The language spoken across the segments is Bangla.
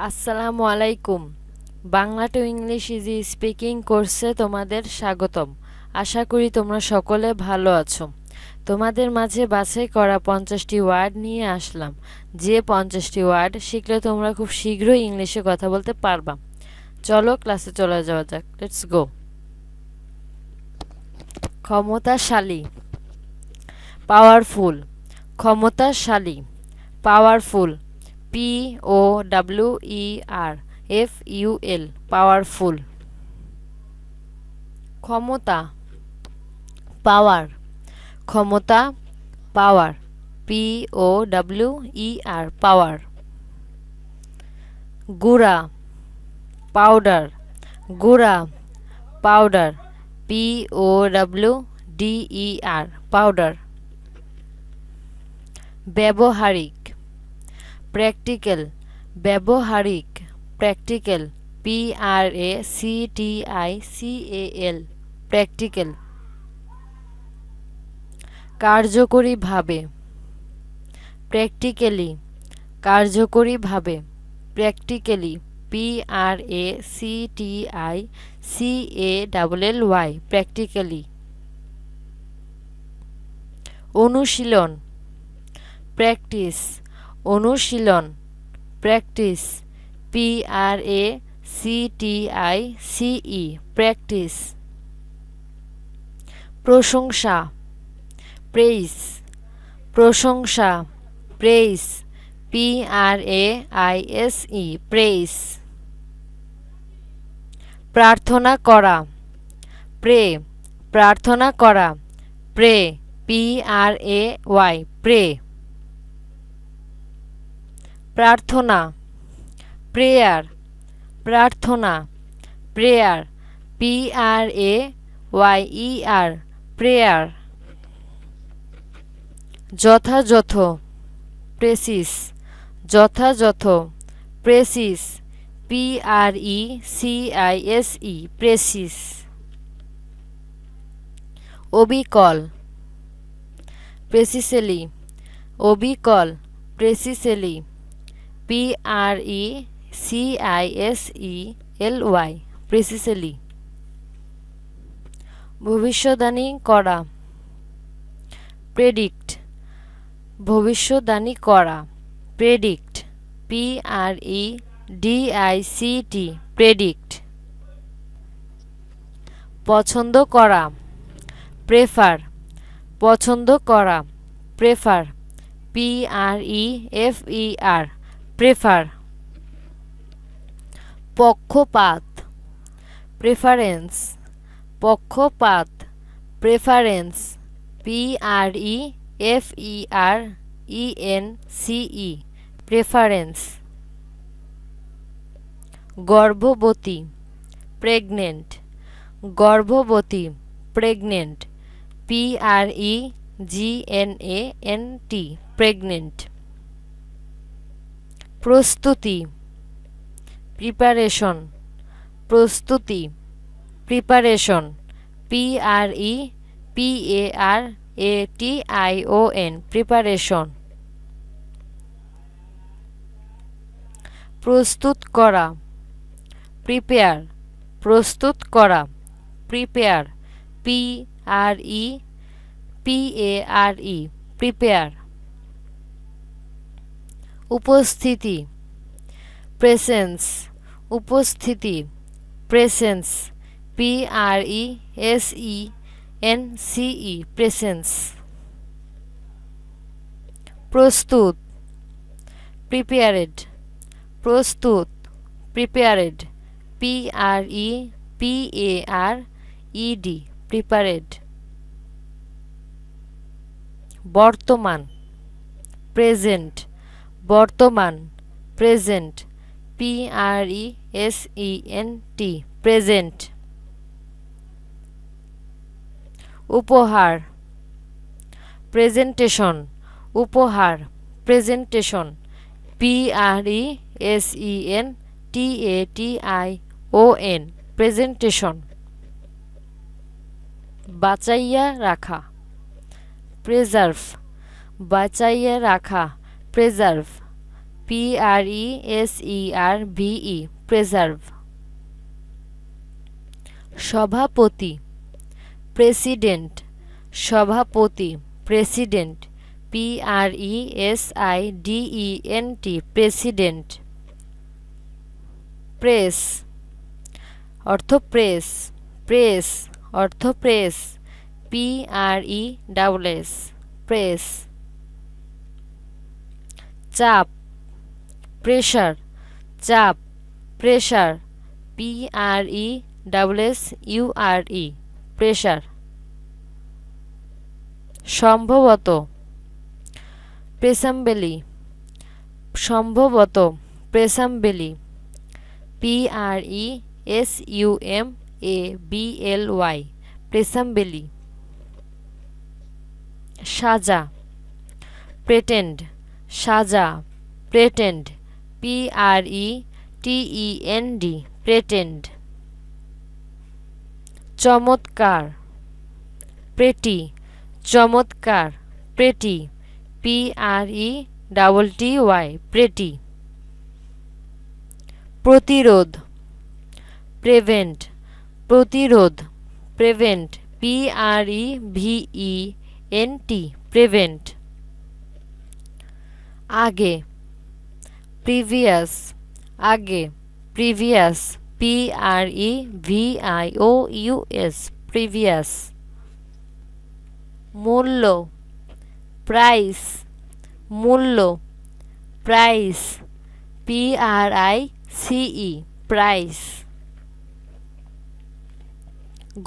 আসসালামু আলাইকুম। Bangla to English easy speaking কোর্সে তোমাদের স্বাগতম। আশা করি তোমরা সকলে ভালো আছো। তোমাদের মাঝে বাছাই করা 50টি ওয়ার্ড নিয়ে আসলাম। যে 50টি ওয়ার্ড শিখলে তোমরা খুব শীঘ্রই ইংলিশে কথা বলতে পারবা। চলো ক্লাসে চলে যাওয়া যাক। Let's go. ক্ষমতাশালী, পাওয়ারফুল। ক্ষমতাশালী, পাওয়ারফুল। POWERFUL, powerful. ক্ষমতা, পাওয়ার। ক্ষমতা, পাওয়ার। POWER, পাওয়ার। গুঁড়া, পাউডার। গুঁড়া, পাউডার। POWDER, powder. ব্যবহারিক, প্র্যাকটিক্যাল। ব্যবহারিক, প্র্যাকটিক্যাল। PRACTICAL, practical. কার্যকরীভাবে, প্র্যাকটিক্যালি। কার্যকরীভাবে, প্র্যাকটিক্যালি। PRACTICALLY, practically. অনুশীলন, প্র্যাকটিস। অনুশীলন, প্র্যাকটিস। PRACTICE, practice. প্রশংসা, প্রেইস। প্রশংসা, প্রেইস। PRAISE, praise. প্রার্থনা করা, প্রে। প্রার্থনা করা, প্রে। PRAY, pray. প্রার্থনা, প্রেয়ার। প্রার্থনা, প্রেয়ার। PRAYER, prayer. যথাযথ, প্রেসিস। যথাযথ, প্রেসিস। PRECISE, precise. অবিকল, প্রেসিসেলি। অবিকল, প্রেসিসেলি। PRECISELY, প্রেসিসেলি। ভবিষ্যদ্বাণী করা, প্রেডিক্ট। ভবিষ্যদ্বাণী করা, প্রেডিক্ট। PREDICT, predict. পছন্দ করা, প্রেফার। পছন্দ করা, প্রেফার। PREFER, prefer. পক্ষপাত, প্রেফারেন্স। পক্ষপাত, প্রেফারেন্স। PREFERENCE, preference. গর্ভবতী, প্রেগনেন্ট। গর্ভবতী, প্রেগনেন্ট। PREGNANT, pregnant. প্রস্তুতি, প্রিপারেশন। প্রস্তুতি, প্রিপারেশন। PREPARATION, preparation. প্রস্তুত করা, প্রিপেয়ার। প্রস্তুত করা, প্রিপেয়ার। PREPARE, prepare. উপস্থিতি, প্রেসেন্স। উপস্থিতি, প্রেসেন্স। PRESENCE, presence. প্রস্তুত, প্রিপেয়ারেড। প্রস্তুত, প্রিপেয়ারেড। PREPARED, prepared. বর্তমান, প্রেজেন্ট। বর্তমান, প্রেজেন্ট। PRESENT, present. উপহার, প্রেজেন্টেশন। উপহার, প্রেজেন্টেশন। PRESENTATION, presentation. বাঁচাইয়া রাখা, প্রেজার্ভ। বাঁচাইয়া রাখা, প্রেজার্ভ। PRESERVE প্রেজার্ভ। সভাপতি প্রেসিডেন্ট সভাপতি প্রেসিডেন্ট PRESIDENT প্রেসিডেন্ট। প্রেস অর্থ প্রেস প্রেস অর্থ প্রেস PRESS প্রেস। চাপ প্রেশার চাপ প্রেশার PRESSURE প্রেশার। সম্ভবত প্রেসাম্বলি সম্ভবত প্রেসাম্বলি PRESUMABLY প্রেসাম্বলি। সাজা প্রেটেন্ড সাজা প্রেটেন্ড PRETEND প্রেটেন্ড। চমৎকার প্রেটি চমৎকার প্রেটি PRETTY প্রেটি। প্রতিরোধ প্রেভেন্ট প্রতিরোধ প্রেভেন্ট PREVENT প্রেভেন্ট। আগে প্রিভিয়াস আগে প্রিভিয়াস PREVIOUS প্রিভিয়াস। মূল্য প্রাইস মূল্য প্রাইস PRICE প্রাইস।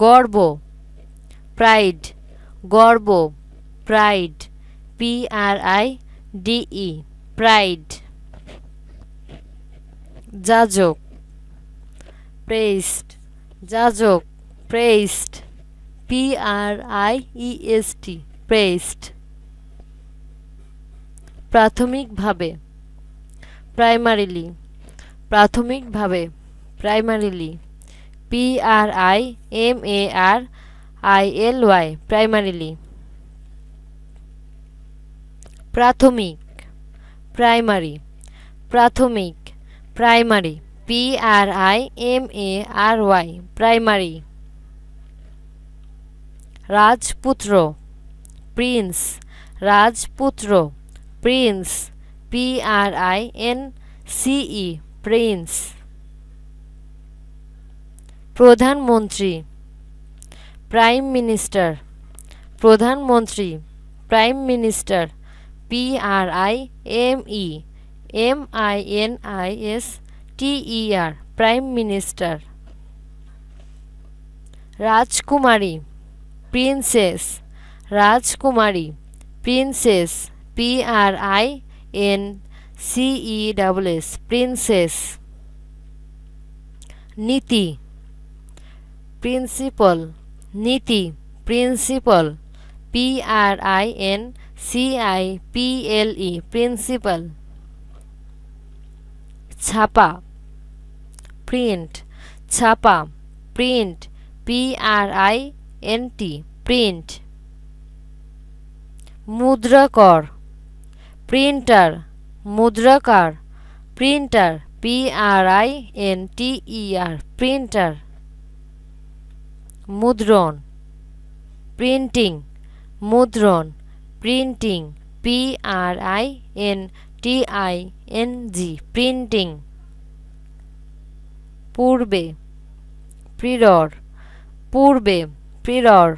গর্ব প্রাইড গর্ব প্রাইড PRIDE প্রাইড। যাজক প্রেইস্ট যাজক প্রেইস্ট PRIEST প্রেইস্ট। প্রাথমিকভাবে প্রাইমারিলি প্রাথমিকভাবে প্রাইমারিলি PRIMARILY প্রাইমারিলি। প্রাথমিক প্রাইমারি প্রাথমিক প্রাইমারি PRIMARY প্রাইমারি। রাজপুত্র প্রিন্স রাজপুত্র প্রিন্স PRINCE প্রিন্স। প্রধানমন্ত্রী প্রাইম মিনিস্টার প্রধানমন্ত্রী prime minister PRIMEMINISTER prime minister. রাজকুমারী প্রিন্সেস রাজকুমারী প্রিন্সেস PRINCESS প্রিন্সেস। নীতি প্রিন্সিপাল নীতি প্রিন্সিপাল PRINCIPLE প্রিন্সিপাল। ছাপা প্রিন্ট ছাপা print PRINT print. মুদ্রাকর printer মুদ্রাকর printer PRINTER printer. মুদ্রণ প্রিন্টিং মুদ্রণ প্রিন্টিং PRINTING প্রিন্টিং। পূর্বে প্রিরর পূর্বে প্রিরর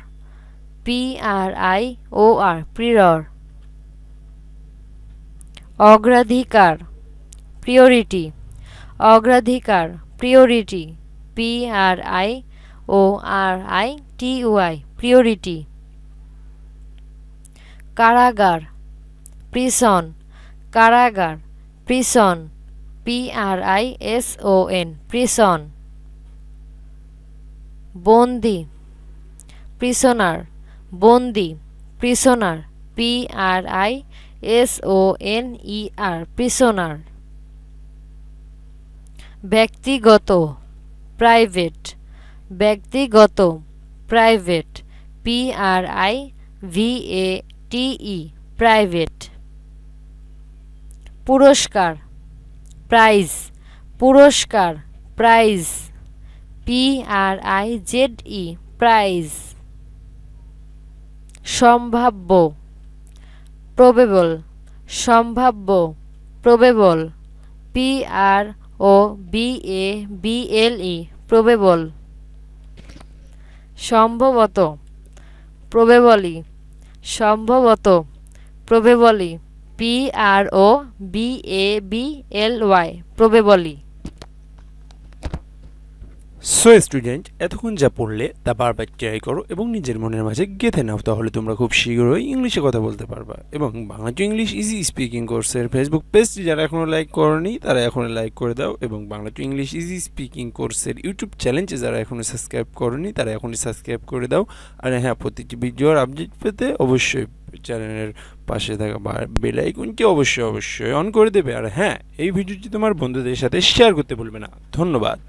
PRIOR প্রিরর। অগ্রাধিকার প্রিয়রিটি অগ্রাধিকার প্রিয়রিটি PRIORITY প্রিয়রিটি। কারাগার প্রিসন কারাগার প্রিসন PRISON প্রিসন। বন্দি প্রিসনার বন্দি প্রিসনার PRISONER প্রিসনার। ব্যক্তিগত প্রাইভেট ব্যক্তিগত প্রাইভেট PRIVATE প্রাইভেট। পুরস্কার প্রাইজ পুরস্কার প্রাইজ PRIZE প্রাইজ সম্ভাব্য প্রবেবল সম্ভাব্য প্রবেবল PROBABLE প্রবেবল সম্ভবত প্রবেবলি সম্ভবত probably PROBABLY probably so student, এতক্ষণ যা পড়লে তা বারবার ট্রাই করো এবং নিজের মনের মাঝে গেঁথে নাও, তাহলে তোমরা খুব শীঘ্রই ইংলিশে কথা বলতে পারবা। এবং Bangla to English easy speaking কোর্সের ফেসবুক পেজটি যারা এখনও লাইক করনি তারা এখনও লাইক করে দাও, এবং Bangla to English easy speaking কোর্সের ইউটিউব চ্যানেলটি যারা এখনও সাবস্ক্রাইব করনি তারা এখনই সাবস্ক্রাইব করে দাও। আর হ্যাঁ, প্রতিটি ভিডিওর আপডেট পেতে অবশ্যই চ্যানেলের পাশে থাকা বেল আইকনটি অবশ্যই অন করে দেবে। আর হ্যাঁ, এই ভিডিওটি তোমার বন্ধুদের সাথে শেয়ার করতে ভুলবে না। ধন্যবাদ।